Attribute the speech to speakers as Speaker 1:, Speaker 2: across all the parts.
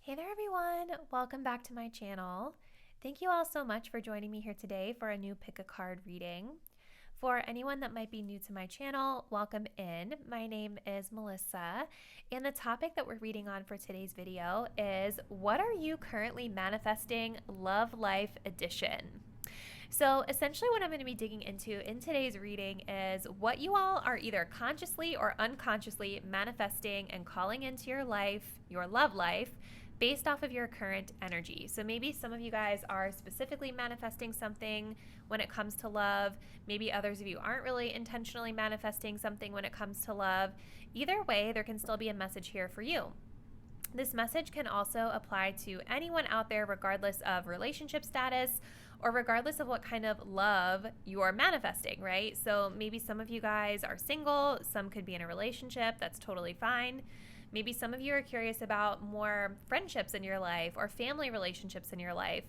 Speaker 1: Hey there everyone, welcome back to my channel. Thank you all so much for joining me here today for a new pick a card reading. For anyone that might be new to my channel, welcome in. My name is Melissa, and the topic that we're reading on for today's video is what are you currently manifesting Love Life Edition? So essentially what I'm going to be digging into in today's reading is what you all are either consciously or unconsciously manifesting and calling into your life, your love life, based off of your current energy. So maybe some of you guys are specifically manifesting something when it comes to love. Maybe others of you aren't really intentionally manifesting something when it comes to love. Either way, there can still be a message here for you. This message can also apply to anyone out there, regardless of relationship status or regardless of what kind of love you're manifesting, right? So maybe some of you guys are single, some could be in a relationship, that's totally fine. Maybe some of you are curious about more friendships in your life or family relationships in your life.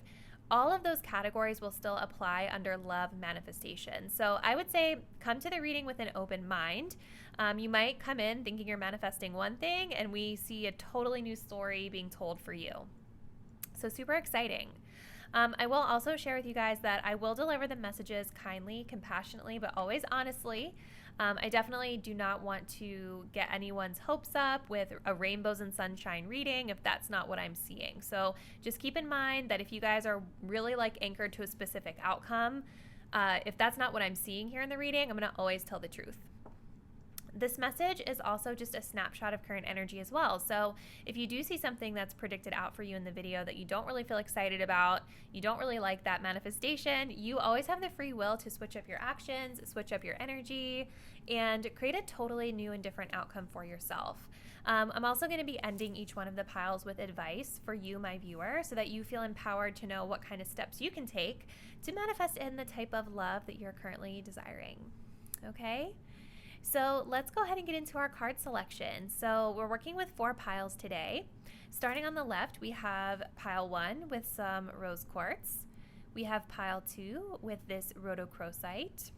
Speaker 1: All of those categories will still apply under love manifestation. So I would say come to the reading with an open mind. You might come in thinking you're manifesting one thing and we see a totally new story being told for you. So super exciting. I will also share with you guys that I will deliver the messages kindly, compassionately, but always honestly. I definitely do not want to get anyone's hopes up with a rainbows and sunshine reading if that's not what I'm seeing. So just keep in mind that if you guys are really anchored to a specific outcome, if that's not what I'm seeing here in the reading, I'm going to always tell the truth. This message is also just a snapshot of current energy as well. So if you do see something that's predicted out for you in the video that you don't really feel excited about, you don't really like that manifestation, you always have the free will to switch up your actions, switch up your energy, and create a totally new and different outcome for yourself. I'm also going to be ending each one of the piles with advice for you, my viewer, so that you feel empowered to know what kind of steps you can take to manifest in the type of love that you're currently desiring. Okay? So let's go ahead and get into our card selection. So we're working with 4 piles today. Starting on the left, we have pile 1 with some rose quartz. We have pile 2 with this rhodochrosite.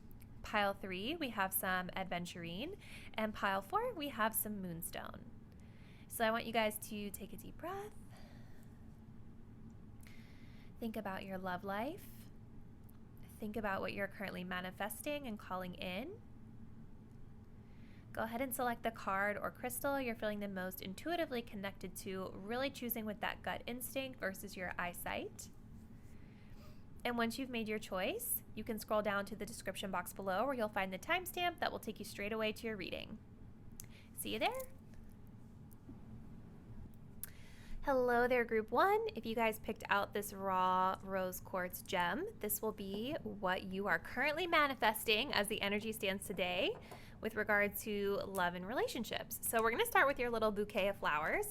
Speaker 1: Pile 3, we have some adventurine. And pile 4, we have some moonstone. So I want you guys to take a deep breath. Think about your love life. Think about what you're currently manifesting and calling in. Go ahead and select the card or crystal you're feeling the most intuitively connected to, really choosing with that gut instinct versus your eyesight. And once you've made your choice, you can scroll down to the description box below where you'll find the timestamp that will take you straight away to your reading. See you there. Hello there, group 1. If you guys picked out this raw rose quartz gem, this will be what you are currently manifesting as the energy stands today with regard to love and relationships. So we're going to start with your little bouquet of flowers.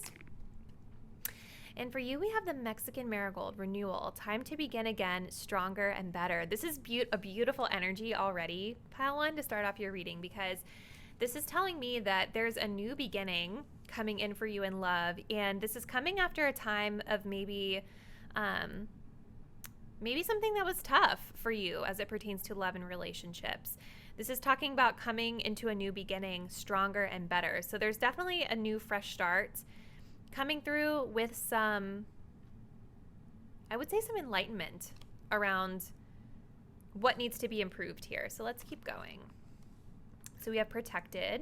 Speaker 1: And for you, we have the Mexican marigold renewal, time to begin again, stronger and better. This is a beautiful energy already, pile 1, to start off your reading, because this is telling me that there's a new beginning coming in for you in love. And this is coming after a time of maybe something that was tough for you as it pertains to love and relationships. This is talking about coming into a new beginning, stronger and better. So there's definitely a new fresh start coming through with some, I would say, some enlightenment around what needs to be improved here. So let's keep going. So we have protected.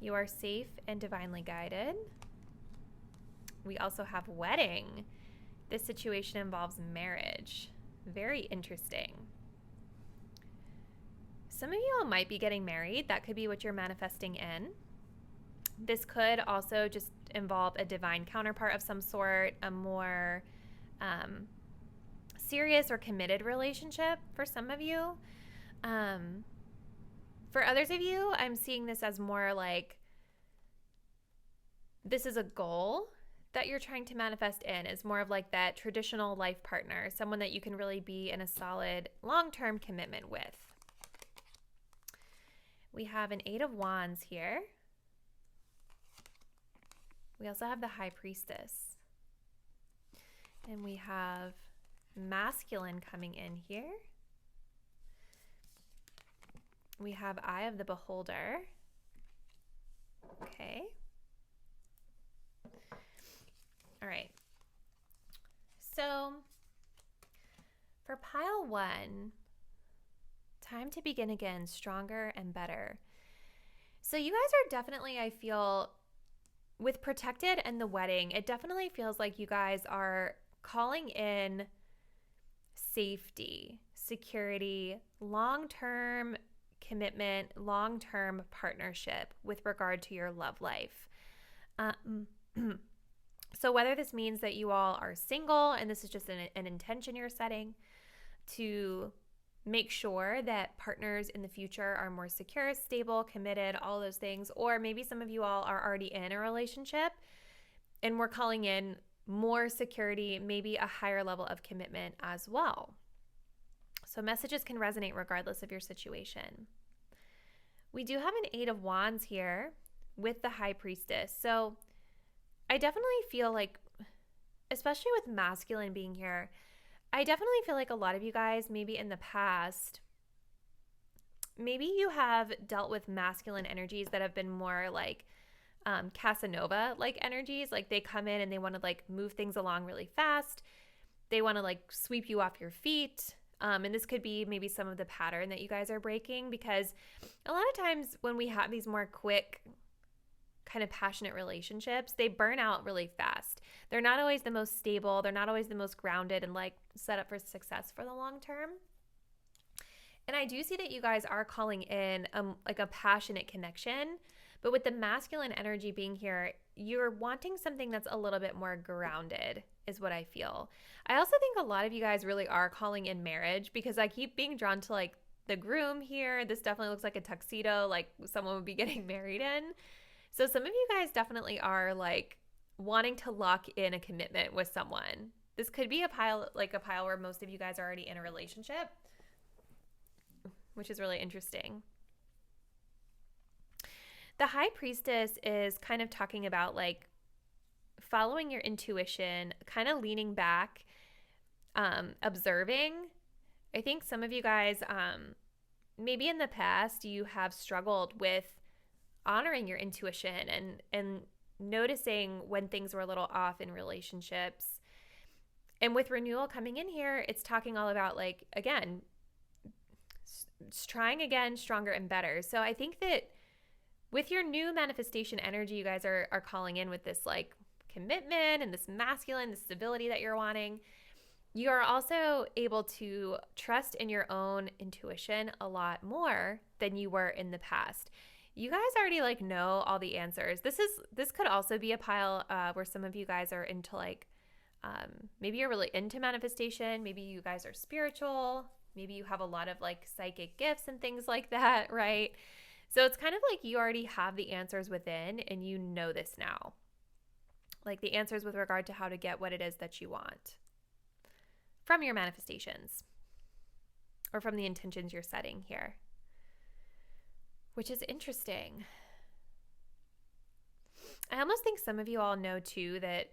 Speaker 1: You are safe and divinely guided. We also have wedding. This situation involves marriage. Very interesting. Some of you all might be getting married. That could be what you're manifesting in. This could also just involve a divine counterpart of some sort, a more serious or committed relationship for some of you. For others of you, I'm seeing this as more like this is a goal that you're trying to manifest in, is more of like that traditional life partner, someone that you can really be in a solid long-term commitment with. We have an 8 of Wands here. We also have the High Priestess. And we have masculine coming in here. We have Eye of the Beholder. Okay. All right. one, time to begin again, stronger and better. So you guys are definitely, I feel, with protected and the wedding, it definitely feels like you guys are calling in safety, security, long-term commitment, long-term partnership with regard to your love life. So whether this means that you all are single and this is just an intention you're setting to make sure that partners in the future are more secure, stable, committed, all those things, or maybe some of you all are already in a relationship and we're calling in more security, maybe a higher level of commitment as well. So messages can resonate regardless of your situation. We do have an 8 of Wands here with the High Priestess. So I definitely feel like, especially with masculine being here, I definitely feel like a lot of you guys, maybe in the past, maybe you have dealt with masculine energies that have been more like Casanova-like energies. Like they come in and they want to like move things along really fast. They want to like sweep you off your feet. And this could be maybe some of the pattern that you guys are breaking, because a lot of times when we have these more quick kind of passionate relationships, they burn out really fast. They're not always the most stable. They're not always the most grounded and like set up for success for the long term. And I do see that you guys are calling in like a passionate connection, but with the masculine energy being here, you're wanting something that's a little bit more grounded is what I feel. I also think a lot of you guys really are calling in marriage, because I keep being drawn to like the groom here. This definitely looks like a tuxedo, like someone would be getting married in. So some of you guys definitely are like wanting to lock in a commitment with someone. This could be a pile where most of you guys are already in a relationship, which is really interesting. The High Priestess is kind of talking about like following your intuition, kind of leaning back, observing. I think some of you guys, maybe in the past, you have struggled with honoring your intuition and noticing when things were a little off in relationships. And with renewal coming in here, it's talking all about like, again, trying again, stronger and better. So I think that with your new manifestation energy, you guys are calling in with this like commitment and this masculine, the stability that you're wanting. You are also able to trust in your own intuition a lot more than you were in the past. You guys already like know all the answers. This could also be a pile where some of you guys are into like, maybe you're really into manifestation. Maybe you guys are spiritual. Maybe you have a lot of like psychic gifts and things like that, right? So it's kind of like you already have the answers within and you know this now. Like the answers with regard to how to get what it is that you want from your manifestations or from the intentions you're setting here, which is interesting. I almost think some of you all know too that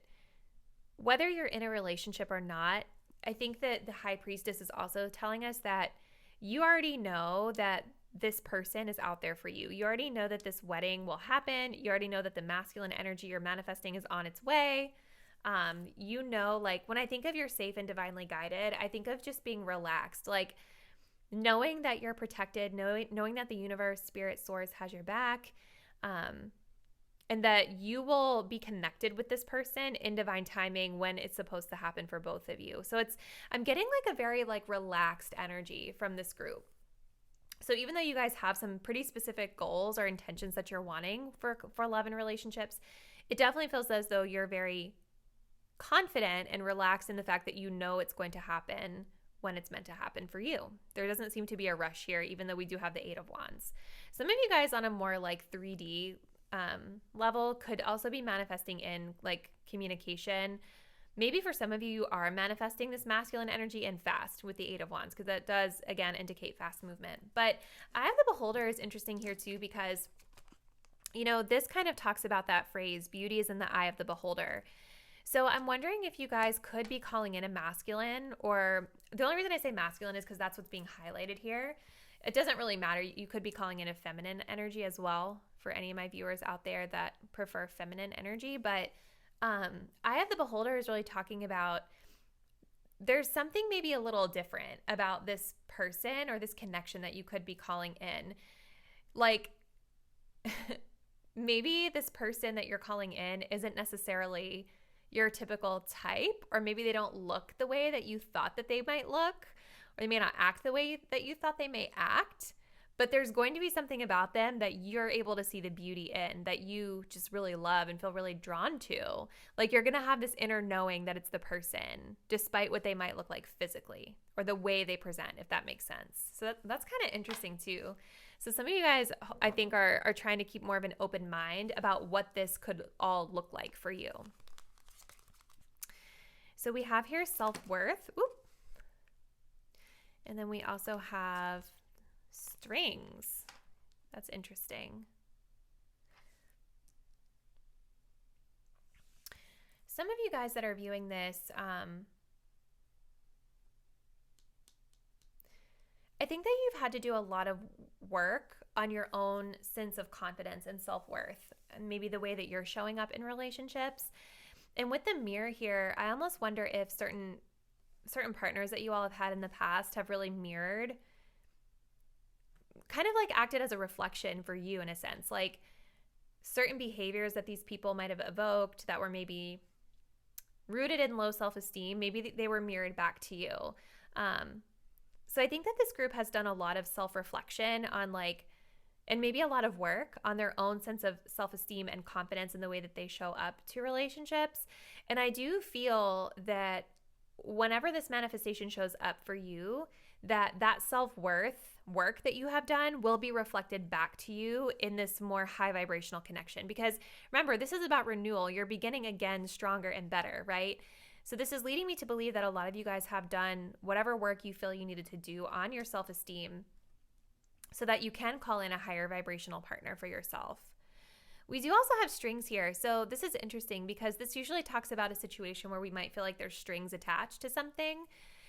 Speaker 1: whether you're in a relationship or not, I think that the High Priestess is also telling us that you already know that this person is out there for you. You already know that this wedding will happen. You already know that the masculine energy you're manifesting is on its way. You know, like when I think of you're safe and divinely guided, I think of just being relaxed, like knowing that you're protected, knowing that the universe, spirit, source has your back, and that you will be connected with this person in divine timing when it's supposed to happen for both of you. So I'm getting like a very like relaxed energy from this group. So even though you guys have some pretty specific goals or intentions that you're wanting for love and relationships, it definitely feels as though you're very confident and relaxed in the fact that you know it's going to happen when it's meant to happen for you. There doesn't seem to be a rush here, even though we do have the 8 of Wands. Some of you guys on a more like 3D level could also be manifesting in like communication. Maybe for some of you, you are manifesting this masculine energy and fast with the 8 of Wands, because that does, again, indicate fast movement. But Eye of the Beholder is interesting here too, because, you know, this kind of talks about that phrase, beauty is in the eye of the beholder. So I'm wondering if you guys could be calling in a masculine, or the only reason I say masculine is because that's what's being highlighted here. It doesn't really matter. You could be calling in a feminine energy as well for any of my viewers out there that prefer feminine energy. But Eye of the Beholder is really talking about there's something maybe a little different about this person or this connection that you could be calling in. Like, maybe this person that you're calling in isn't necessarily your typical type, or maybe they don't look the way that you thought that they might look, or they may not act the way that you thought they may act, but there's going to be something about them that you're able to see the beauty in, that you just really love and feel really drawn to. Like, you're going to have this inner knowing that it's the person, despite what they might look like physically or the way they present, if that makes sense. So that's kind of interesting too. So some of you guys, I think, are trying to keep more of an open mind about what this could all look like for you. So we have here self-worth. Oop. And then we also have strings. That's interesting. Some of you guys that are viewing this, I think that you've had to do a lot of work on your own sense of confidence and self-worth, and maybe the way that you're showing up in relationships. And with the mirror here, I almost wonder if certain partners that you all have had in the past have really mirrored, kind of like acted as a reflection for you in a sense, like certain behaviors that these people might have evoked that were maybe rooted in low self-esteem, maybe they were mirrored back to you. So I think that this group has done a lot of self-reflection on and maybe a lot of work on their own sense of self-esteem and confidence in the way that they show up to relationships. And I do feel that whenever this manifestation shows up for you, that self-worth work that you have done will be reflected back to you in this more high vibrational connection. Because remember, this is about renewal. You're beginning again stronger and better, right? So this is leading me to believe that a lot of you guys have done whatever work you feel you needed to do on your self-esteem so that you can call in a higher vibrational partner for yourself. We do also have strings here. So this is interesting because this usually talks about a situation where we might feel like there's strings attached to something.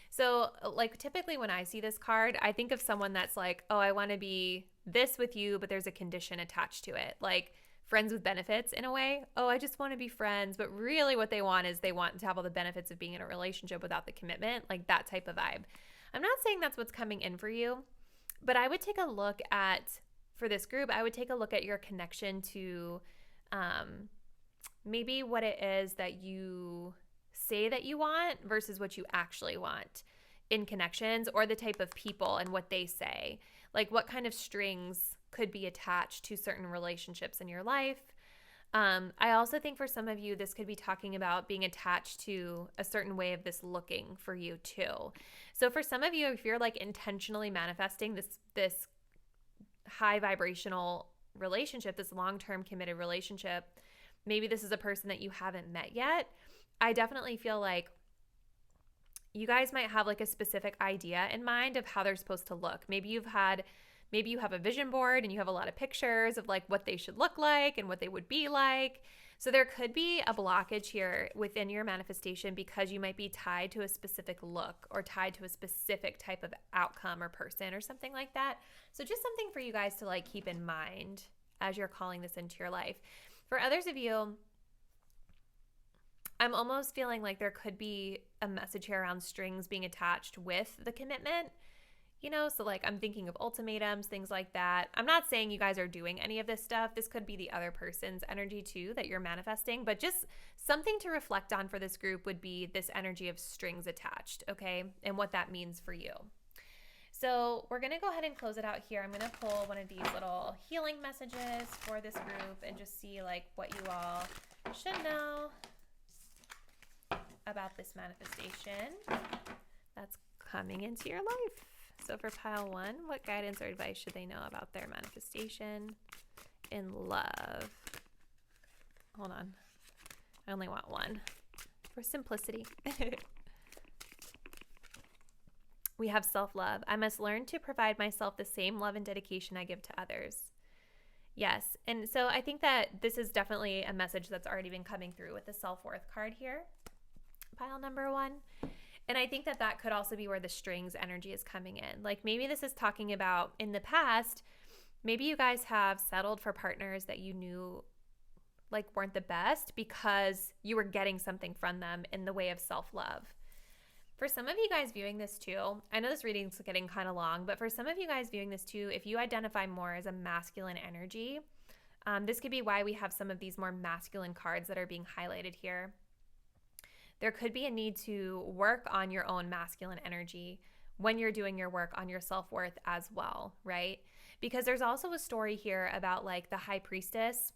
Speaker 1: So typically when I see this card, I think of someone that's like, oh, I want to be this with you, but there's a condition attached to it. Like friends with benefits in a way. Oh, I just want to be friends. But really what they want is they want to have all the benefits of being in a relationship without the commitment, like that type of vibe. I'm not saying that's what's coming in for you, but I would take a look at, for this group, I would take a look at your connection to maybe what it is that you say that you want versus what you actually want in connections, or the type of people and what they say. Like what kind of strings could be attached to certain relationships in your life. I also think for some of you, this could be talking about being attached to a certain way of this looking for you too. So for some of you, if you're intentionally manifesting this high vibrational relationship, this long-term committed relationship, maybe this is a person that you haven't met yet, I definitely feel like you guys might have a specific idea in mind of how they're supposed to look. Maybe you have a vision board and you have a lot of pictures of what they should look like and what they would be like. So there could be a blockage here within your manifestation because you might be tied to a specific look or tied to a specific type of outcome or person or something like that. So just something for you guys to keep in mind as you're calling this into your life. For others of you, I'm almost feeling like there could be a message here around strings being attached with the commitment. So I'm thinking of ultimatums, things like that. I'm not saying you guys are doing any of this stuff. This could be the other person's energy too that you're manifesting, but just something to reflect on for this group would be this energy of strings attached, okay? And what that means for you. So we're going to go ahead and close it out here. I'm going to pull one of these little healing messages for this group and just see what you all should know about this manifestation that's coming into your life. So for pile 1, what guidance or advice should they know about their manifestation in love? Hold on. I only want one for simplicity. We have self-love. I must learn to provide myself the same love and dedication I give to others. Yes. And so I think that this is definitely a message that's already been coming through with the self-worth card here. Pile number 1. And I think that could also be where the strings energy is coming in. Maybe this is talking about in the past, maybe you guys have settled for partners that you knew weren't the best because you were getting something from them in the way of self-love. For some of you guys viewing this too, I know this reading's getting kind of long, but for some of you guys viewing this too, if you identify more as a masculine energy, this could be why we have some of these more masculine cards that are being highlighted here. There could be a need to work on your own masculine energy when you're doing your work on your self-worth as well, right? Because there's also a story here about like the high priestess,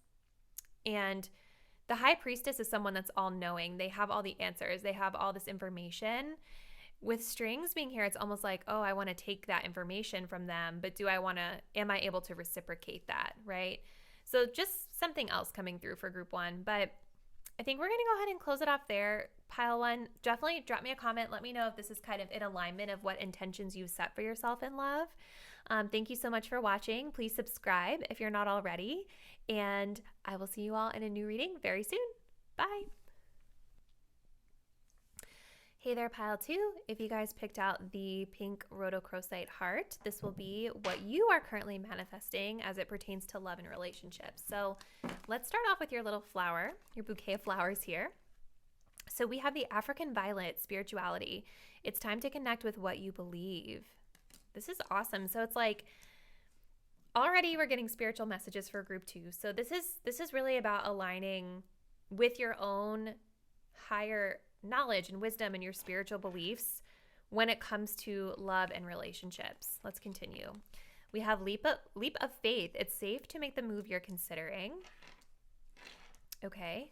Speaker 1: and the high priestess is someone that's all-knowing. They have all the answers. They have all this information. With strings being here, it's almost like, oh, I want to take that information from them, but am I able to reciprocate that, right? So just something else coming through for group one. But I think we're going to go ahead and close it off there. Pile one, definitely drop me a comment. Let me know if this is kind of in alignment of what intentions you've set for yourself in love. Thank you so much for watching. Please subscribe if you're not already. And I will see you all in a new reading very soon. Bye. Hey there, pile two. If you guys picked out the pink rhodochrosite heart, this will be what you are currently manifesting as it pertains to love and relationships. So let's start off with your little flower, your bouquet of flowers here. So we have the African violet, spirituality. It's time to connect with what you believe. This is awesome. So it's like already we're getting spiritual messages for group two. So this is really about aligning with your own higher knowledge and wisdom and your spiritual beliefs when it comes to love and relationships. Let's continue. We have leap of faith. It's safe to make the move you're considering. Okay.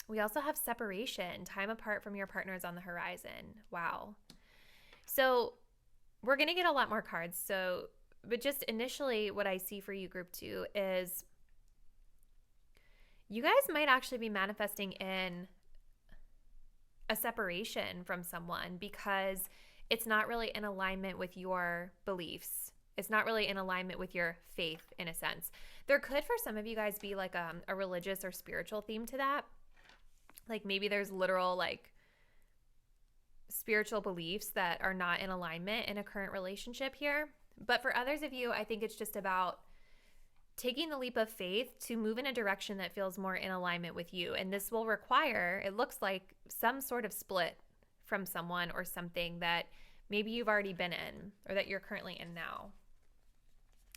Speaker 1: We also have separation. Time apart from your partner is on the horizon. Wow. So we're going to get a lot more cards. But just initially what I see for you, group two, is you guys might actually be manifesting in a separation from someone because it's not really in alignment with your beliefs. It's not really in alignment with your faith in a sense. There could, for some of you guys, be like a religious or spiritual theme to that. Like maybe there's literal like spiritual beliefs that are not in alignment in a current relationship here. But for others of you, I think it's just about taking the leap of faith to move in a direction that feels more in alignment with you. And this will require, it looks like, some sort of split from someone or something that maybe you've already been in or that you're currently in now.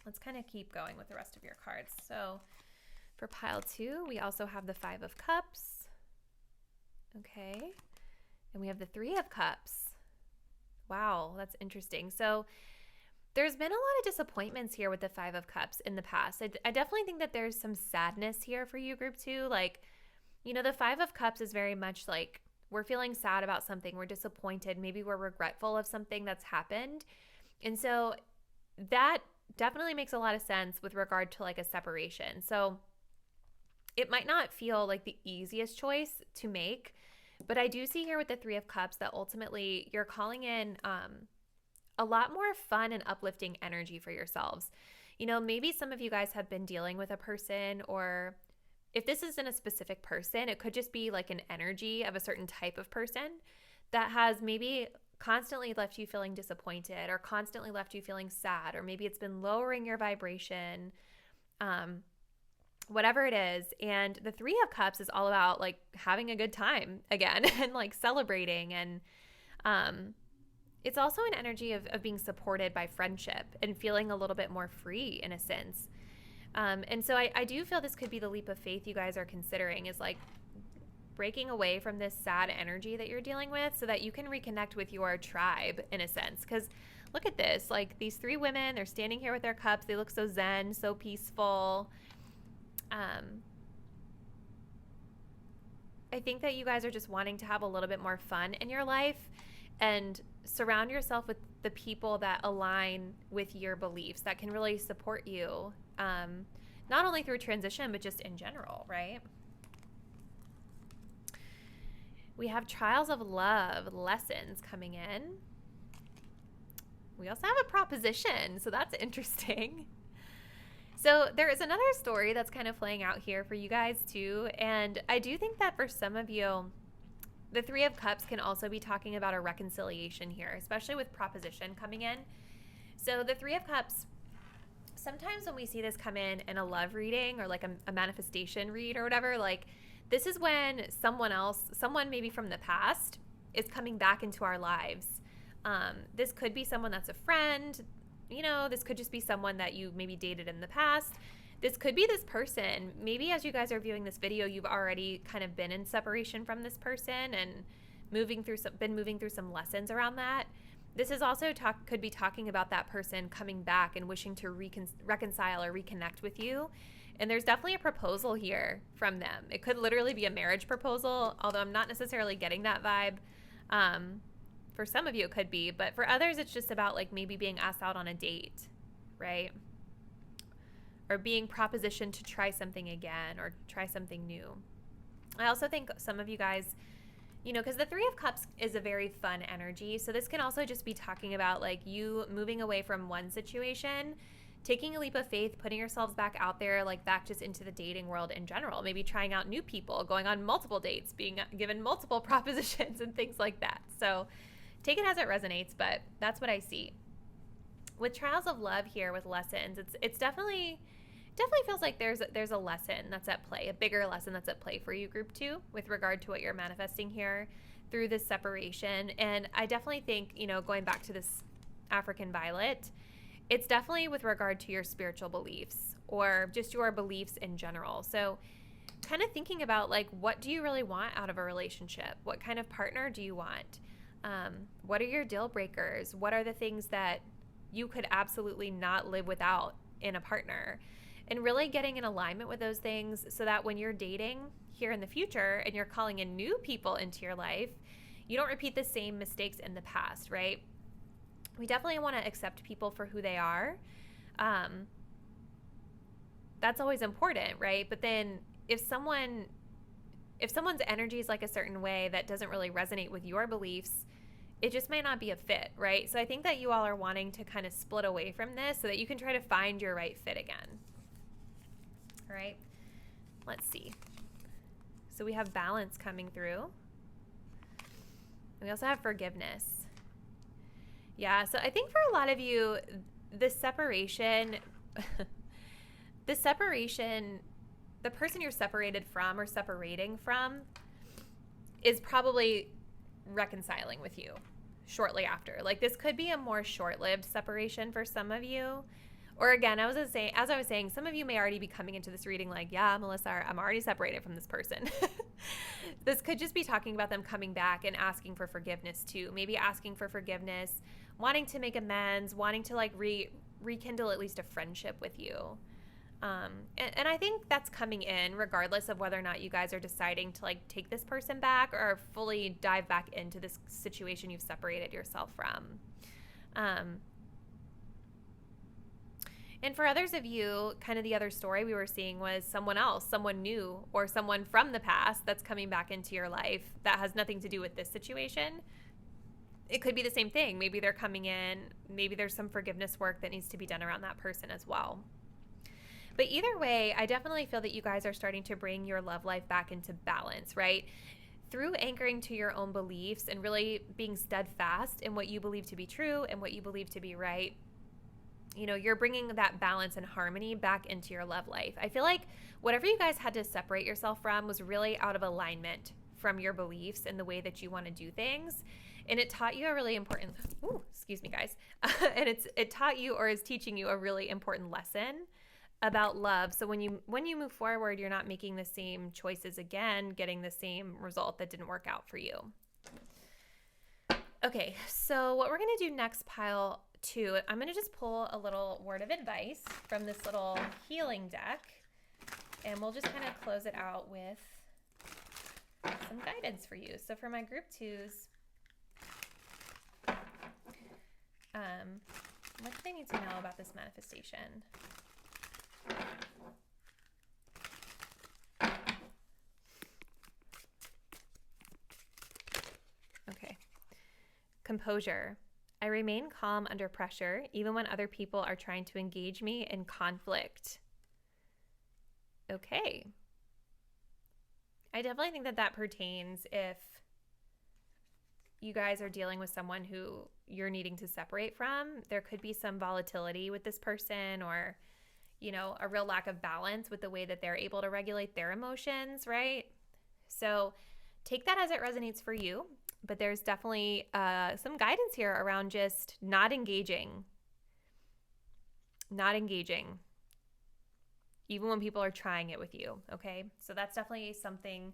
Speaker 1: Let's kind of keep going with the rest of your cards. So for pile two, we also have the 5 of Cups. Okay. And we have the 3 of Cups. Wow, that's interesting. So there's been a lot of disappointments here with the 5 of Cups in the past. I definitely think that there's some sadness here for you, group two. Like, you know, the 5 of Cups is very much like we're feeling sad about something. We're disappointed. Maybe we're regretful of something that's happened. And so that definitely makes a lot of sense with regard to like a separation. So it might not feel like the easiest choice to make, but I do see here with the 3 of Cups that ultimately you're calling in a lot more fun and uplifting energy for yourselves. You know, maybe some of you guys have been dealing with a person, or if this isn't a specific person, it could just be like an energy of a certain type of person that has maybe constantly left you feeling disappointed or constantly left you feeling sad, or maybe it's been lowering your vibration, whatever it is. And the 3 of Cups is all about like having a good time again and like celebrating. And it's also an energy of being supported by friendship and feeling a little bit more free in a sense. And so I do feel this could be the leap of faith you guys are considering, is like breaking away from this sad energy that you're dealing with so that you can reconnect with your tribe in a sense. Because look at this, like these 3 women, they're standing here with their cups. They look so zen, so peaceful. I think that you guys are just wanting to have a little bit more fun in your life and surround yourself with the people that align with your beliefs, that can really support you, not only through transition, but just in general, right? We have trials of love, lessons coming in. We also have a proposition, so that's interesting. So there is another story that's kind of playing out here for you guys too. And I do think that for some of you, the 3 of Cups can also be talking about a reconciliation here, especially with proposition coming in. So the 3 of Cups, sometimes when we see this come in a love reading or like a manifestation read or whatever, like This is when someone maybe from the past, is coming back into our lives. This could be someone that's a friend. This could just be someone that you maybe dated in the past. This could be this person. Maybe as you guys are viewing this video, you've already kind of been in separation from this person and moving through some lessons around that. This is also could be talking about that person coming back and wishing to reconcile or reconnect with you. And there's definitely a proposal here from them. It could literally be a marriage proposal, although I'm not necessarily getting that vibe. For some of you, it could be, but for others, it's just about like maybe being asked out on a date, right? Or being propositioned to try something again or try something new. I also think some of you guys, because the Three of Cups is a very fun energy. So this can also just be talking about like you moving away from one situation, taking a leap of faith, putting yourselves back out there, like back just into the dating world in general, maybe trying out new people, going on multiple dates, being given multiple propositions and things like that. So take it as it resonates, but that's what I see. With trials of love here with lessons, it's definitely feels like there's a lesson that's at play, a bigger lesson that's at play for you, group 2, with regard to what you're manifesting here through this separation. And I definitely think, going back to this African violet, it's definitely with regard to your spiritual beliefs or just your beliefs in general. So kind of thinking about like, what do you really want out of a relationship? What kind of partner do you want? What are your deal breakers? What are the things that you could absolutely not live without in a partner? And really getting in alignment with those things so that when you're dating here in the future and you're calling in new people into your life, you don't repeat the same mistakes in the past, right? We definitely want to accept people for who they are. That's always important, right? But then if someone's energy is like a certain way that doesn't really resonate with your beliefs, it just may not be a fit, right? So I think that you all are wanting to kind of split away from this so that you can try to find your right fit again. All right, let's see. So we have balance coming through. We also have forgiveness. Yeah, so I think for a lot of you, the separation, the person you're separated from or separating from is probably reconciling with you shortly after. Like this could be a more short-lived separation for some of you. Or again, as I was saying, some of you may already be coming into this reading like, yeah, Melissa, I'm already separated from this person. This could just be talking about them coming back and asking for forgiveness too. Maybe asking for forgiveness, wanting to make amends, wanting to like rekindle at least a friendship with you. And I think that's coming in regardless of whether or not you guys are deciding to like take this person back or fully dive back into this situation you've separated yourself from. And for others of you, kind of the other story we were seeing was someone else, someone new, or someone from the past that's coming back into your life that has nothing to do with this situation. It could be the same thing. Maybe they're coming in. Maybe there's some forgiveness work that needs to be done around that person as well. But either way, I definitely feel that you guys are starting to bring your love life back into balance, right? Through anchoring to your own beliefs and really being steadfast in what you believe to be true and what you believe to be right. You're bringing that balance and harmony back into your love life. I feel like whatever you guys had to separate yourself from was really out of alignment from your beliefs and the way that you want to do things. And it taught you a really important, excuse me guys. And it taught you or is teaching you a really important lesson about love. So when you move forward, you're not making the same choices again, getting the same result that didn't work out for you. Okay, so what we're going to do next, pile 2, I'm going to just pull a little word of advice from this little healing deck, and we'll just kind of close it out with some guidance for you. So for my group 2s, what do they need to know about this manifestation? Okay. Composure. I remain calm under pressure, even when other people are trying to engage me in conflict. Okay. I definitely think that pertains if you guys are dealing with someone who you're needing to separate from. There could be some volatility with this person or, a real lack of balance with the way that they're able to regulate their emotions, right? So take that as it resonates for you, but there's definitely some guidance here around just not engaging, even when people are trying it with you, okay? So that's definitely something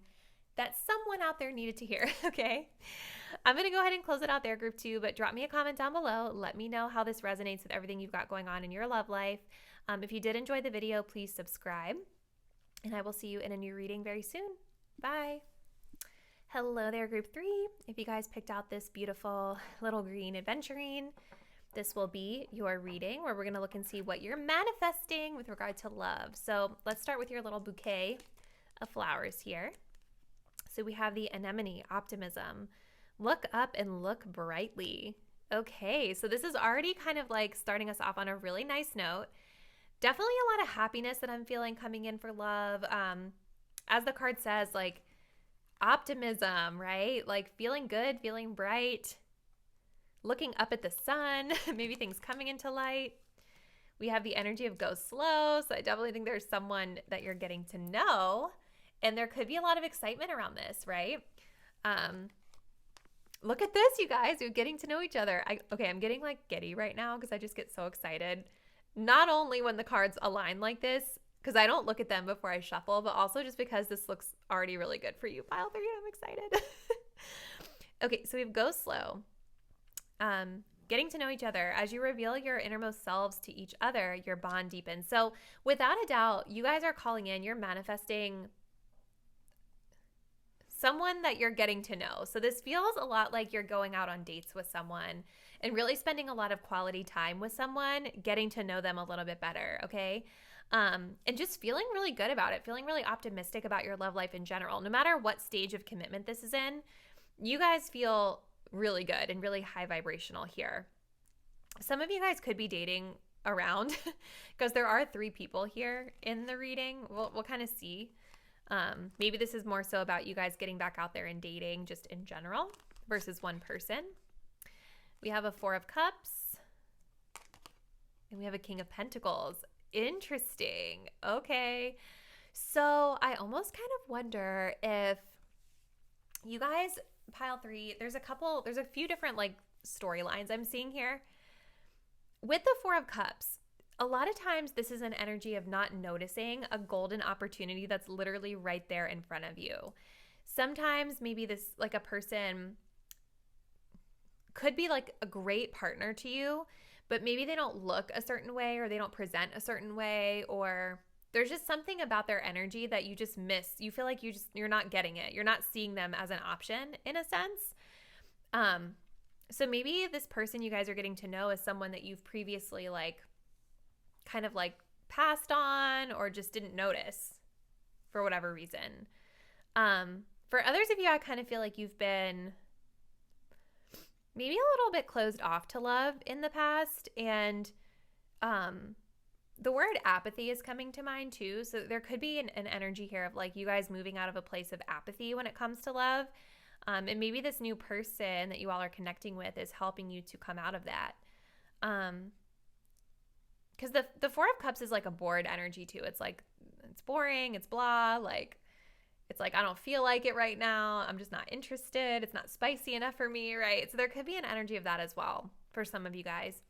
Speaker 1: that someone out there needed to hear, okay? I'm going to go ahead and close it out there, group 2, but drop me a comment down below. Let me know how this resonates with everything you've got going on in your love life. If you did enjoy the video, please subscribe, and I will see you in a new reading very soon. Bye. Hello there, group 3. If you guys picked out this beautiful little green adventurine, this will be your reading where we're going to look and see what you're manifesting with regard to love. So let's start with your little bouquet of flowers here. So we have the anemone, optimism, look up and look brightly. Okay, so this is already kind of like starting us off on a really nice note. Definitely a lot of happiness that I'm feeling coming in for love. As the card says, like optimism, right? Like feeling good, feeling bright, looking up at the sun, maybe things coming into light. We have the energy of go slow. So I definitely think there's someone that you're getting to know, and there could be a lot of excitement around this, right? Look at this, you guys. You're getting to know each other. I'm getting like giddy right now because I just get so excited. Not only when the cards align like this, because I don't look at them before I shuffle, but also just because this looks already really good for you. Pile 3, I'm excited. Okay, so we have go slow. Getting to know each other. As you reveal your innermost selves to each other, your bond deepens. So without a doubt, you guys are calling in, you're manifesting someone that you're getting to know. So this feels a lot like you're going out on dates with someone and really spending a lot of quality time with someone, getting to know them a little bit better, okay? And just feeling really good about it, feeling really optimistic about your love life in general. No matter what stage of commitment this is in, you guys feel really good and really high vibrational here. Some of you guys could be dating around because there are 3 people here in the reading. We'll kind of see. Maybe this is more so about you guys getting back out there and dating just in general versus one person. We have a 4 of Cups, and we have a King of Pentacles. Interesting. Okay. So I almost kind of wonder if you guys, pile 3, there's a few different like storylines I'm seeing here. With the 4 of Cups, a lot of times this is an energy of not noticing a golden opportunity that's literally right there in front of you. Sometimes maybe this, like a person could be like a great partner to you, but maybe they don't look a certain way or they don't present a certain way, or there's just something about their energy that you just miss. You feel like you're not getting it. You're not seeing them as an option in a sense. So maybe this person you guys are getting to know is someone that you've previously like kind of like passed on or just didn't notice for whatever reason. For others of you, I kind of feel like you've been maybe a little bit closed off to love in the past, and the word apathy is coming to mind too. So there could be an energy here of like you guys moving out of a place of apathy when it comes to love. And maybe this new person that you all are connecting with is helping you to come out of that. Because the 4 of Cups is like a bored energy too. It's like, it's boring, it's blah, like, it's like, I don't feel like it right now. I'm just not interested. It's not spicy enough for me, right? So there could be an energy of that as well for some of you guys.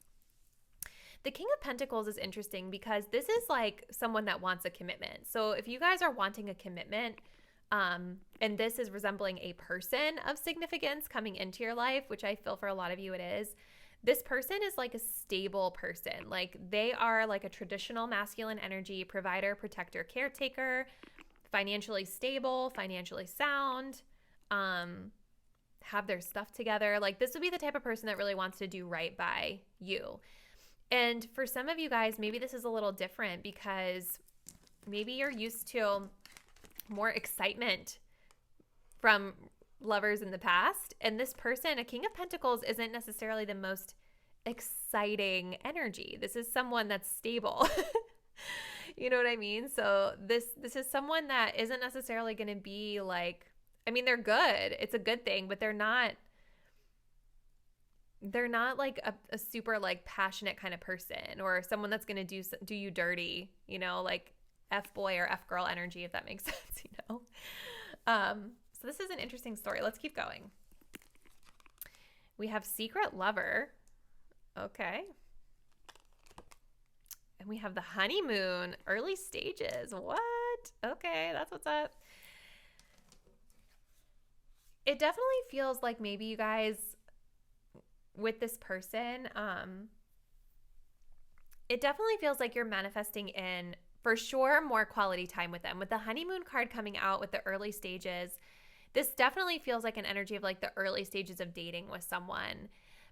Speaker 1: The King of Pentacles is interesting because this is like someone that wants a commitment. So if you guys are wanting a commitment, and this is resembling a person of significance coming into your life, which I feel for a lot of you it is, this person is like a stable person. Like they are like a traditional masculine energy, provider, protector, caretaker, financially stable, financially sound, have their stuff together. Like this would be the type of person that really wants to do right by you. And for some of you guys, maybe this is a little different because maybe you're used to more excitement from lovers in the past. And this person, a King of Pentacles, isn't necessarily the most exciting energy. This is someone that's stable. You know what I mean? So this is someone that isn't necessarily going to be like, I mean, they're good. It's a good thing, but they're not like a super like passionate kind of person or someone that's going to do you dirty, you know, like F boy or F girl energy, if that makes sense, you know? So this is an interesting story. Let's keep going. We have secret lover. Okay. And we have the honeymoon, early stages. What? Okay, that's what's up. It definitely feels like maybe you guys with this person, it definitely feels like you're manifesting in, for sure, more quality time with them. With the honeymoon card coming out with the early stages, this definitely feels like an energy of like the early stages of dating with someone.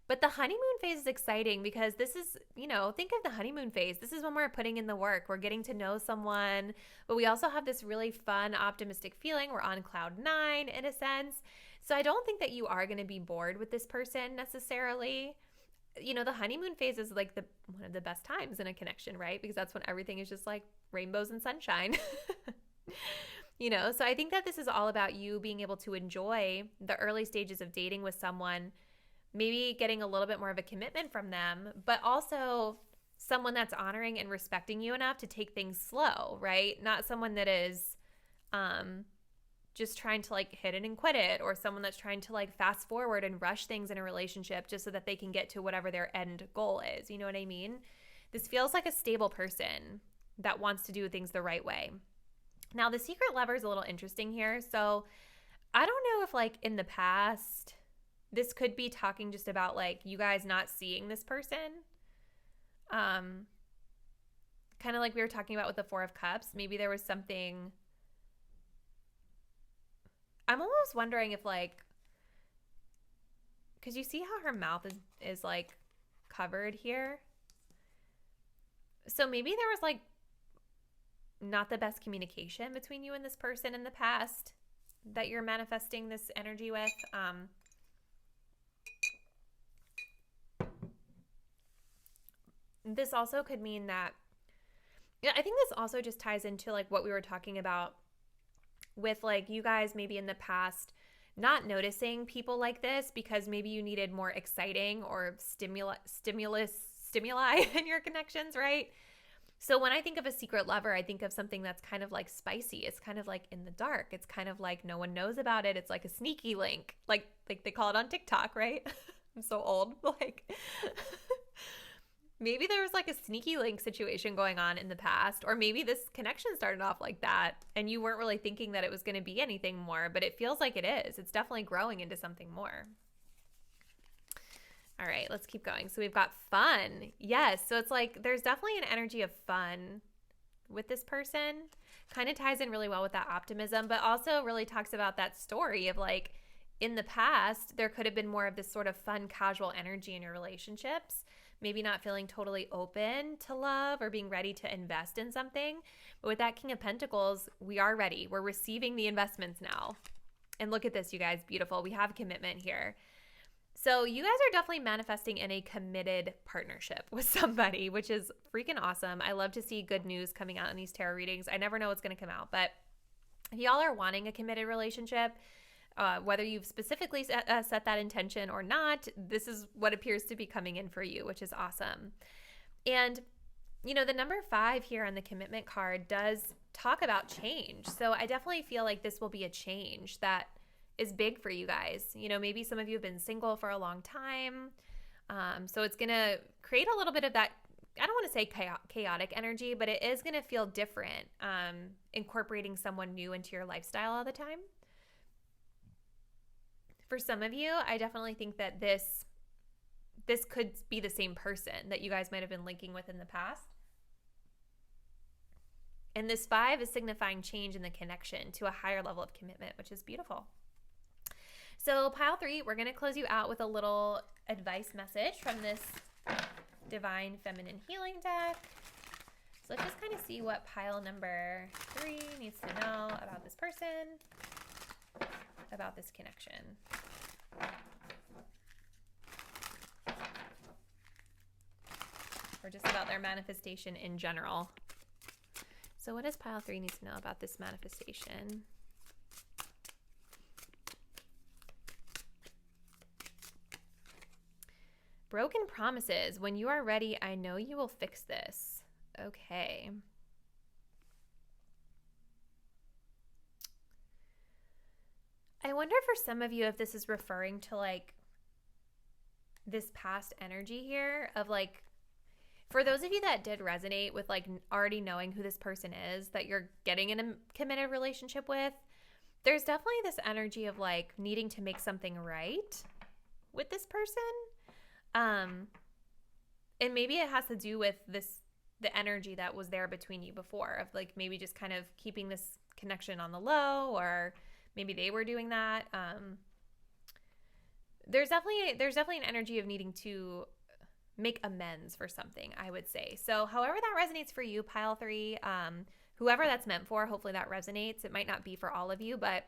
Speaker 1: But the honeymoon phase is exciting because this is, think of the honeymoon phase. This is when we're putting in the work. We're getting to know someone, but we also have this really fun, optimistic feeling. We're on cloud nine in a sense. So I don't think that you are going to be bored with this person necessarily. The honeymoon phase is like one of the best times in a connection, right? Because that's when everything is just like rainbows and sunshine. So I think that this is all about you being able to enjoy the early stages of dating with someone, maybe getting a little bit more of a commitment from them, but also someone that's honoring and respecting you enough to take things slow, right? Not someone that is just trying to like hit it and quit it, or someone that's trying to like fast forward and rush things in a relationship just so that they can get to whatever their end goal is. You know what I mean? This feels like a stable person that wants to do things the right way. Now, the secret lover is a little interesting here. So I don't know if like in the past, this could be talking just about like you guys not seeing this person. Kind of like we were talking about with the Four of Cups. Maybe there was something. I'm almost wondering if like, because you see how her mouth is like covered here. So maybe there was like not the best communication between you and this person in the past that you're manifesting this energy with. This also could mean that, I think this also just ties into like what we were talking about with like you guys maybe in the past not noticing people like this because maybe you needed more exciting or stimuli in your connections, right? So when I think of a secret lover, I think of something that's kind of like spicy. It's kind of like in the dark. It's kind of like no one knows about it. It's like a sneaky link, like they call it on TikTok, right? I'm so old. Like maybe there was like a sneaky link situation going on in the past, or maybe this connection started off like that and you weren't really thinking that it was going to be anything more, but it feels like it is. It's definitely growing into something more. All right, let's keep going. So we've got fun. Yes, so it's like there's definitely an energy of fun with this person. Kind of ties in really well with that optimism, but also really talks about that story of like in the past, there could have been more of this sort of fun, casual energy in your relationships. Maybe not feeling totally open to love or being ready to invest in something. But with that King of Pentacles, we are ready. We're receiving the investments now. And look at this, you guys. Beautiful. We have commitment here. So you guys are definitely manifesting in a committed partnership with somebody, which is freaking awesome. I love to see good news coming out in these tarot readings. I never know what's going to come out. But if y'all are wanting a committed relationship, whether you've specifically set that intention or not, this is what appears to be coming in for you, which is awesome. And, the number 5 here on the commitment card does talk about change. So I definitely feel like this will be a change that is big for you guys. Maybe some of you have been single for a long time. So it's going to create a little bit of that, I don't want to say chaotic energy, but it is going to feel different, incorporating someone new into your lifestyle all the time. For some of you, I definitely think that this could be the same person that you guys might have been linking with in the past. And this 5 is signifying change in the connection to a higher level of commitment, which is beautiful. So pile 3, we're going to close you out with a little advice message from this Divine Feminine Healing deck. So let's just kind of see what pile number 3 needs to know about this person, about this connection. Or just about their manifestation in general. So what does pile 3 need to know about this manifestation? Broken promises. When you are ready, I know you will fix this. Okay. I wonder for some of you if this is referring to like this past energy here of like, for those of you that did resonate with like already knowing who this person is that you're getting in a committed relationship with, there's definitely this energy of like needing to make something right with this person. And maybe it has to do with the energy that was there between you before of like maybe just kind of keeping this connection on the low, or maybe they were doing that. There's definitely an energy of needing to make amends for something, I would say. So however that resonates for you, pile 3, whoever that's meant for, hopefully that resonates. It might not be for all of you, but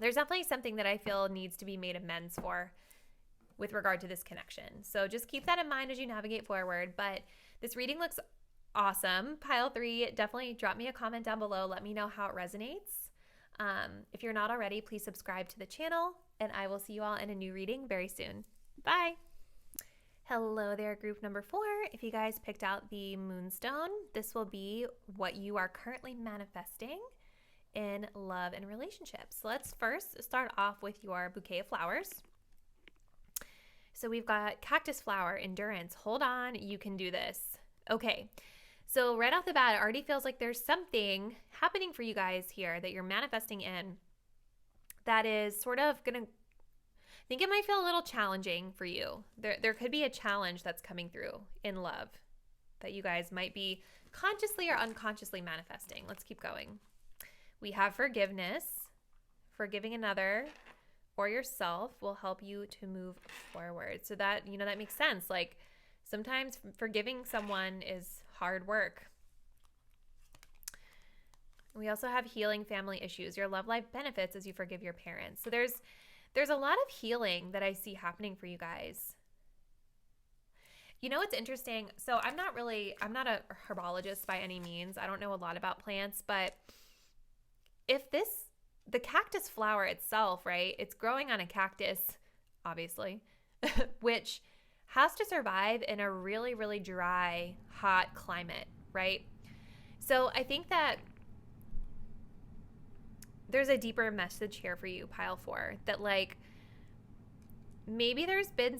Speaker 1: there's definitely something that I feel needs to be made amends for with regard to this connection. So just keep that in mind as you navigate forward. But this reading looks awesome. Pile 3, definitely drop me a comment down below. Let me know how it resonates. If you're not already, please subscribe to the channel, and I will see you all in a new reading very soon. Bye. Hello there, group number 4. If you guys picked out the Moonstone, this will be what you are currently manifesting in love and relationships. So let's first start off with your bouquet of flowers. So we've got cactus flower, endurance, hold on, you can do this. Okay, so right off the bat, it already feels like there's something happening for you guys here that you're manifesting in that is sort of gonna, I think it might feel a little challenging for you. There could be a challenge that's coming through in love that you guys might be consciously or unconsciously manifesting. Let's keep going. We have forgiveness. Forgiving another or yourself will help you to move forward. So that, that makes sense. Like sometimes forgiving someone is hard work. We also have healing family issues. Your love life benefits as you forgive your parents. So there's a lot of healing that I see happening for you guys. You know what's interesting? So I'm not a herbologist by any means. I don't know a lot about plants, but if the cactus flower itself, right? It's growing on a cactus, obviously, which has to survive in a really, really dry, hot climate, right? So I think that there's a deeper message here for you, pile 4, that like maybe there's been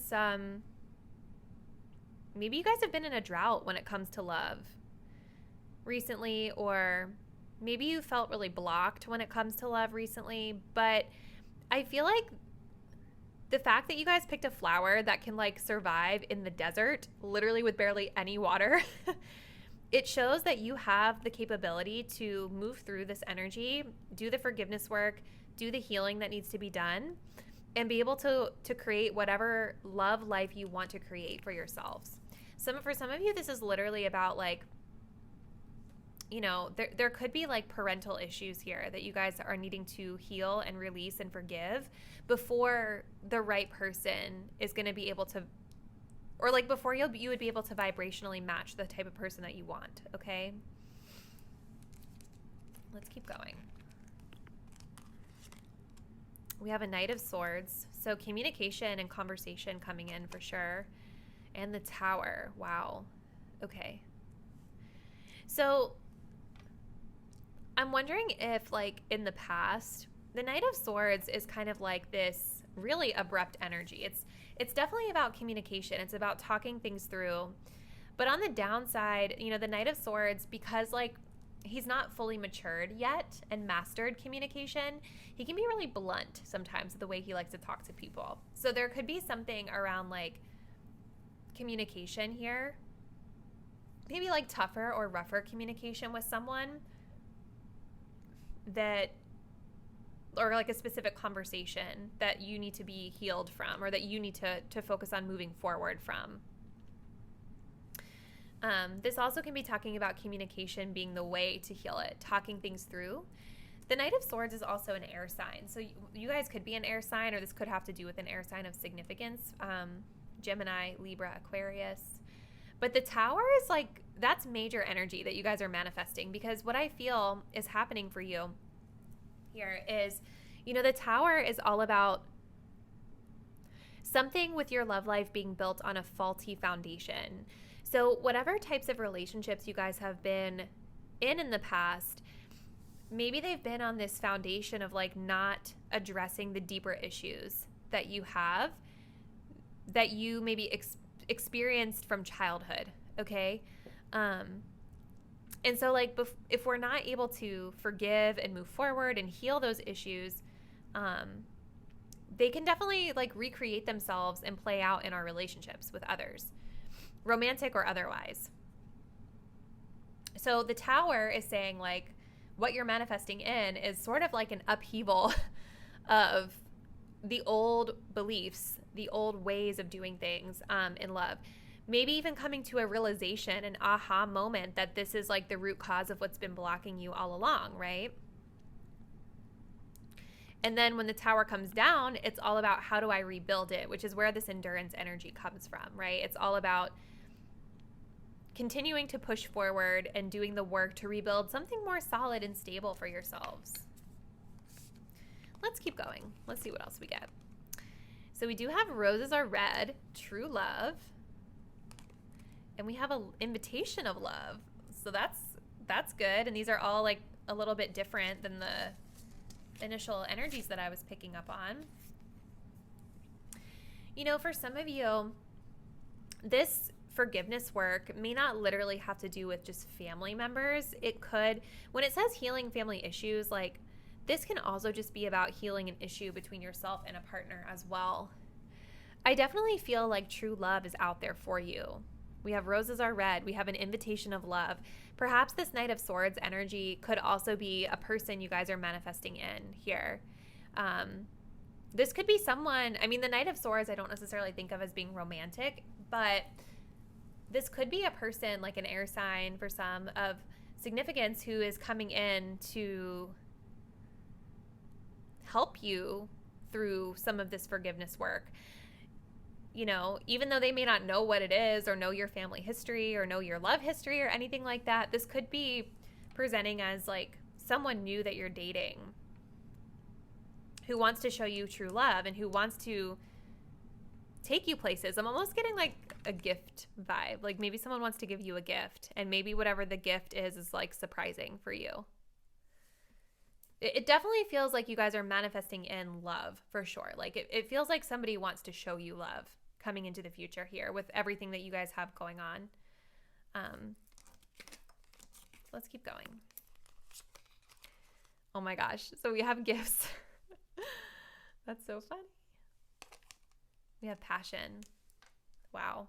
Speaker 1: maybe you guys have been in a drought when it comes to love recently, or maybe you felt really blocked when it comes to love recently. But I feel like the fact that you guys picked a flower that can like survive in the desert, literally with barely any water, it shows that you have the capability to move through this energy, do the forgiveness work, do the healing that needs to be done, and be able to create whatever love life you want to create for yourselves. For some of you, this is literally about like, there could be like parental issues here that you guys are needing to heal and release and forgive before the right person is going to be able to, or like before you would be able to vibrationally match the type of person that you want, okay? Let's keep going. We have a Knight of Swords, so communication and conversation coming in for sure. And the Tower, wow, okay. So I'm wondering if like in the past, the Knight of Swords is kind of like this really abrupt energy. It's definitely about communication. It's about talking things through. But on the downside, the Knight of Swords, because like he's not fully matured yet and mastered communication, he can be really blunt sometimes the way he likes to talk to people. So there could be something around like communication here, maybe like tougher or rougher communication with someone that, or like a specific conversation that you need to be healed from, or that you need to focus on moving forward from. This also can be talking about communication being the way to heal it, talking things through. The Knight of Swords is also an air sign. So you guys could be an air sign, or this could have to do with an air sign of significance. Gemini, Libra, Aquarius. But the Tower is like, that's major energy that you guys are manifesting, because what I feel is happening for you here is, the Tower is all about something with your love life being built on a faulty foundation. So whatever types of relationships you guys have been in the past, maybe they've been on this foundation of like not addressing the deeper issues that you have, that you maybe experienced from childhood. Okay. And so like if we're not able to forgive and move forward and heal those issues, they can definitely like recreate themselves and play out in our relationships with others, romantic or otherwise. So the Tower is saying like what you're manifesting in is sort of like an upheaval of the old beliefs, the old ways of doing things in love. Maybe even coming to a realization, an aha moment that this is like the root cause of what's been blocking you all along, right? And then when the Tower comes down, it's all about how do I rebuild it, which is where this endurance energy comes from, right? It's all about continuing to push forward and doing the work to rebuild something more solid and stable for yourselves. Let's keep going. Let's see what else we get. So we do have roses are red, true love. And we have an invitation of love. So that's good. And these are all like a little bit different than the initial energies that I was picking up on. You know, for some of you, this forgiveness work may not literally have to do with just family members. It could, when it says healing family issues, like this can also just be about healing an issue between yourself and a partner as well. I definitely feel like true love is out there for you. We have roses are red. We have an invitation of love. Perhaps this Knight of Swords energy could also be a person you guys are manifesting in here. This could be someone, I mean, the Knight of Swords I don't necessarily think of as being romantic, but this could be a person like an air sign for some of significance who is coming in to help you through some of this forgiveness work. You know, even though they may not know what it is or know your family history or know your love history or anything like that, this could be presenting as like someone new that you're dating who wants to show you true love and who wants to take you places. I'm almost getting like a gift vibe. Like maybe someone wants to give you a gift and maybe whatever the gift is like surprising for you. It definitely feels like you guys are manifesting in love for sure. Like it feels like somebody wants to show you love coming into the future here with everything that you guys have going on. Let's keep going. Oh my gosh. So we have gifts. That's so funny. We have passion. Wow.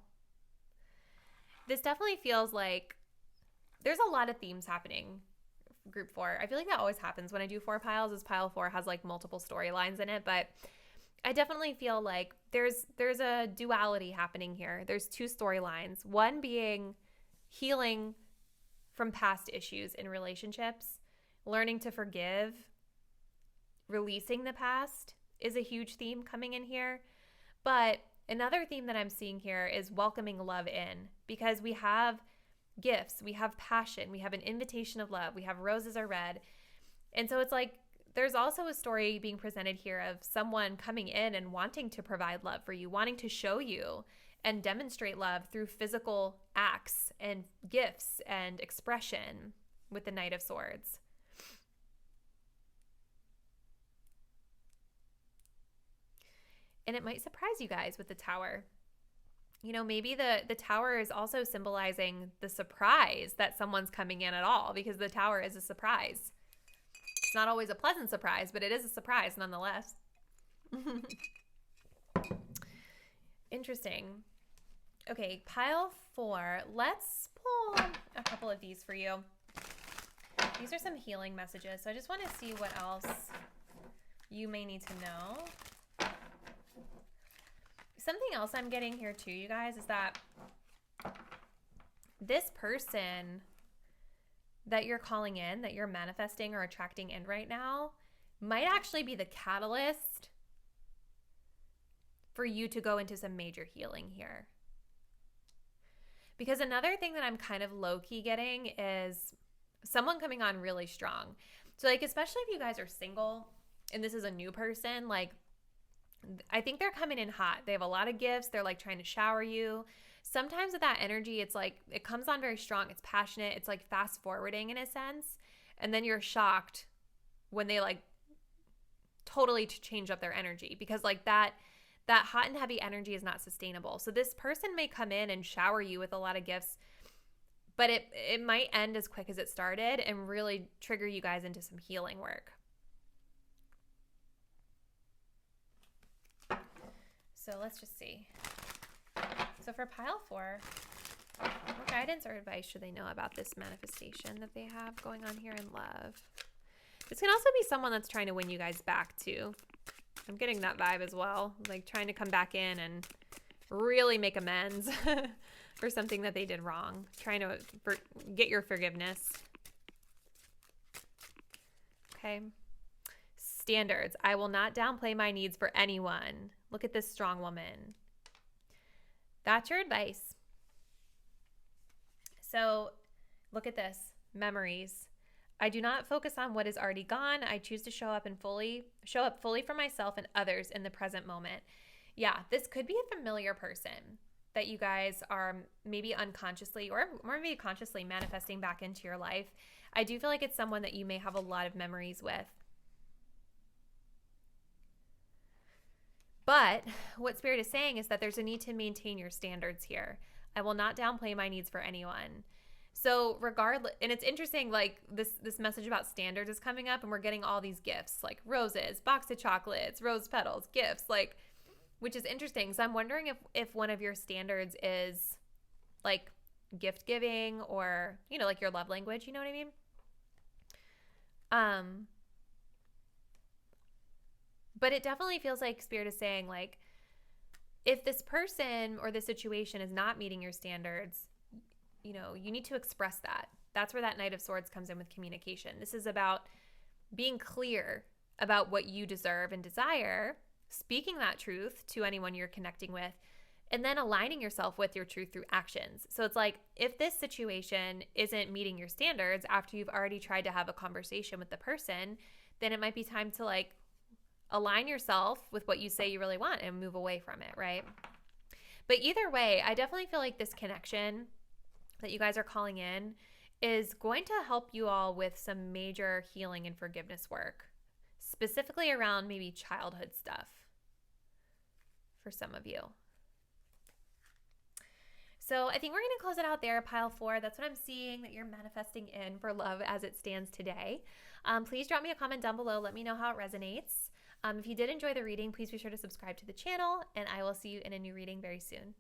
Speaker 1: This definitely feels like there's a lot of themes happening. Group 4. I feel like that always happens when I do 4 piles, is pile 4 has like multiple storylines in it, but I definitely feel like there's a duality happening here. There's 2 storylines. One being healing from past issues in relationships, learning to forgive, releasing the past is a huge theme coming in here. But another theme that I'm seeing here is welcoming love in, because we have gifts, we have passion, we have an invitation of love, we have roses are red. And so it's like there's also a story being presented here of someone coming in and wanting to provide love for you, wanting to show you and demonstrate love through physical acts and gifts and expression with the Knight of Swords. And it might surprise you guys with the Tower. You know, maybe the Tower is also symbolizing the surprise that someone's coming in at all, because the Tower is a surprise. It's not always a pleasant surprise, but it is a surprise nonetheless. Interesting. Okay, pile 4. Let's pull a couple of these for you. These are some healing messages, so I just want to see what else you may need to know. Something else I'm getting here too, you guys, is that this person that you're calling in, that you're manifesting or attracting in right now, might actually be the catalyst for you to go into some major healing here. Because another thing that I'm kind of low-key getting is someone coming on really strong. So like, especially if you guys are single and this is a new person, like, I think they're coming in hot. They have a lot of gifts. They're like trying to shower you. Sometimes with that energy, it's like it comes on very strong. It's passionate. It's like fast forwarding in a sense. And then you're shocked when they like totally change up their energy, because like that hot and heavy energy is not sustainable. So this person may come in and shower you with a lot of gifts, but it might end as quick as it started and really trigger you guys into some healing work. So let's just see. So for pile 4, what guidance or advice should they know about this manifestation that they have going on here in love? This can also be someone that's trying to win you guys back too. I'm getting that vibe as well. Like trying to come back in and really make amends for something that they did wrong. Trying to get your forgiveness. Okay. Standards. I will not downplay my needs for anyone. Look at this strong woman. That's your advice. So look at this. Memories. I do not focus on what is already gone. I choose to show up fully for myself and others in the present moment. Yeah, this could be a familiar person that you guys are maybe unconsciously or maybe consciously manifesting back into your life. I do feel like it's someone that you may have a lot of memories with. But what Spirit is saying is that there's a need to maintain your standards here. I will not downplay my needs for anyone. So regardless, and it's interesting, like this message about standards is coming up and we're getting all these gifts, like roses, box of chocolates, rose petals, gifts, like, which is interesting. So I'm wondering if one of your standards is like gift giving or, you know, like your love language, you know what I mean? But it definitely feels like Spirit is saying, like, if this person or the situation is not meeting your standards, you know, you need to express that. That's where that Knight of Swords comes in with communication. This is about being clear about what you deserve and desire, speaking that truth to anyone you're connecting with, and then aligning yourself with your truth through actions. So it's like, if this situation isn't meeting your standards after you've already tried to have a conversation with the person, then it might be time to like align yourself with what you say you really want and move away from it, right? But either way, I definitely feel like this connection that you guys are calling in is going to help you all with some major healing and forgiveness work, specifically around maybe childhood stuff for some of you. So I think we're going to close it out there, pile 4. That's what I'm seeing that you're manifesting in for love as it stands today. Please drop me a comment down below. Let me know how it resonates. If you did enjoy the reading, please be sure to subscribe to the channel, and I will see you in a new reading very soon.